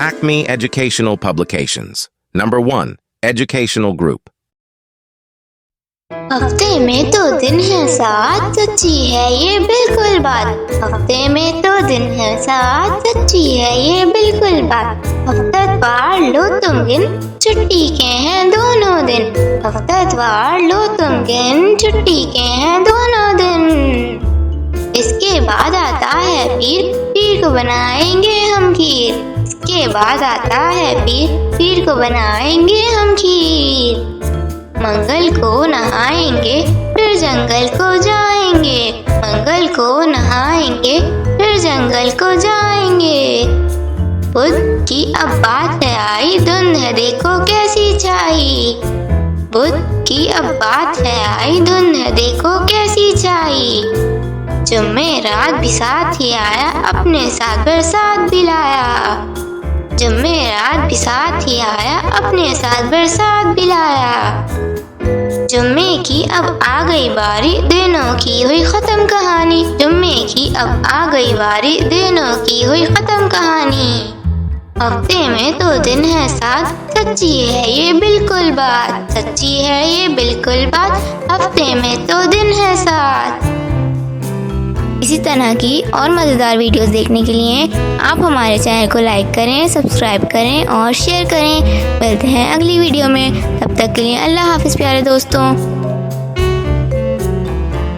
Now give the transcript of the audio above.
Acme Educational Publications. Number 1. Educational Group. हफ्ते में 2 दिन है साथ, सच्ची है ये बिल्कुल बात। हफ्ते में 2 दिन है साथ, सच्ची है ये बिल्कुल बात। हफ्तावार लो तुम गिन, छुट्टी के हैं दोनों दिन। हफ्तावार लो तुम गिन, छुट्टी के हैं दोनों दिन। इसके बाद आता है पीर, पीर को बनाएंगे हम खीर। इसके बाद आता है पीर, पीर को बनाएंगे हम खीर। मंगल को नहाएंगे, फिर जंगल को जाएंगे। मंगल को नहाएंगे, फिर जंगल को जाएंगे। बुध की अब बात है आई, धुंध है देखो कैसी छाई। बुध की अब बात है आई, धुंध है देखो कैसी छाई। जुम्मेरात भी साथ ही आया, अपने साथ बरसात भी लाया। जुम्मेरात भी साथ ही आया, अपने साथ बरसात भी लाया। जुम्मे की अब आ गई बारी, दिनों की हुई खत्म कहानी। जुम्मे की अब आ गई बारी, दिनों की हुई खत्म कहानी। हफ्ते में 2 दिन है साथ, सच्ची है ये बिल्कुल बात। सच्ची है ये बिल्कुल बात, हफ्ते में 2 दिन है साथ। इसी तरह की और मज़ेदार वीडियोस देखने के लिए आप हमारे चैनल को लाइक करें, सब्सक्राइब करें और शेयर करें। मिलते हैं अगली वीडियो में, तब तक के लिए अल्लाह हाफिज़ प्यारे दोस्तों।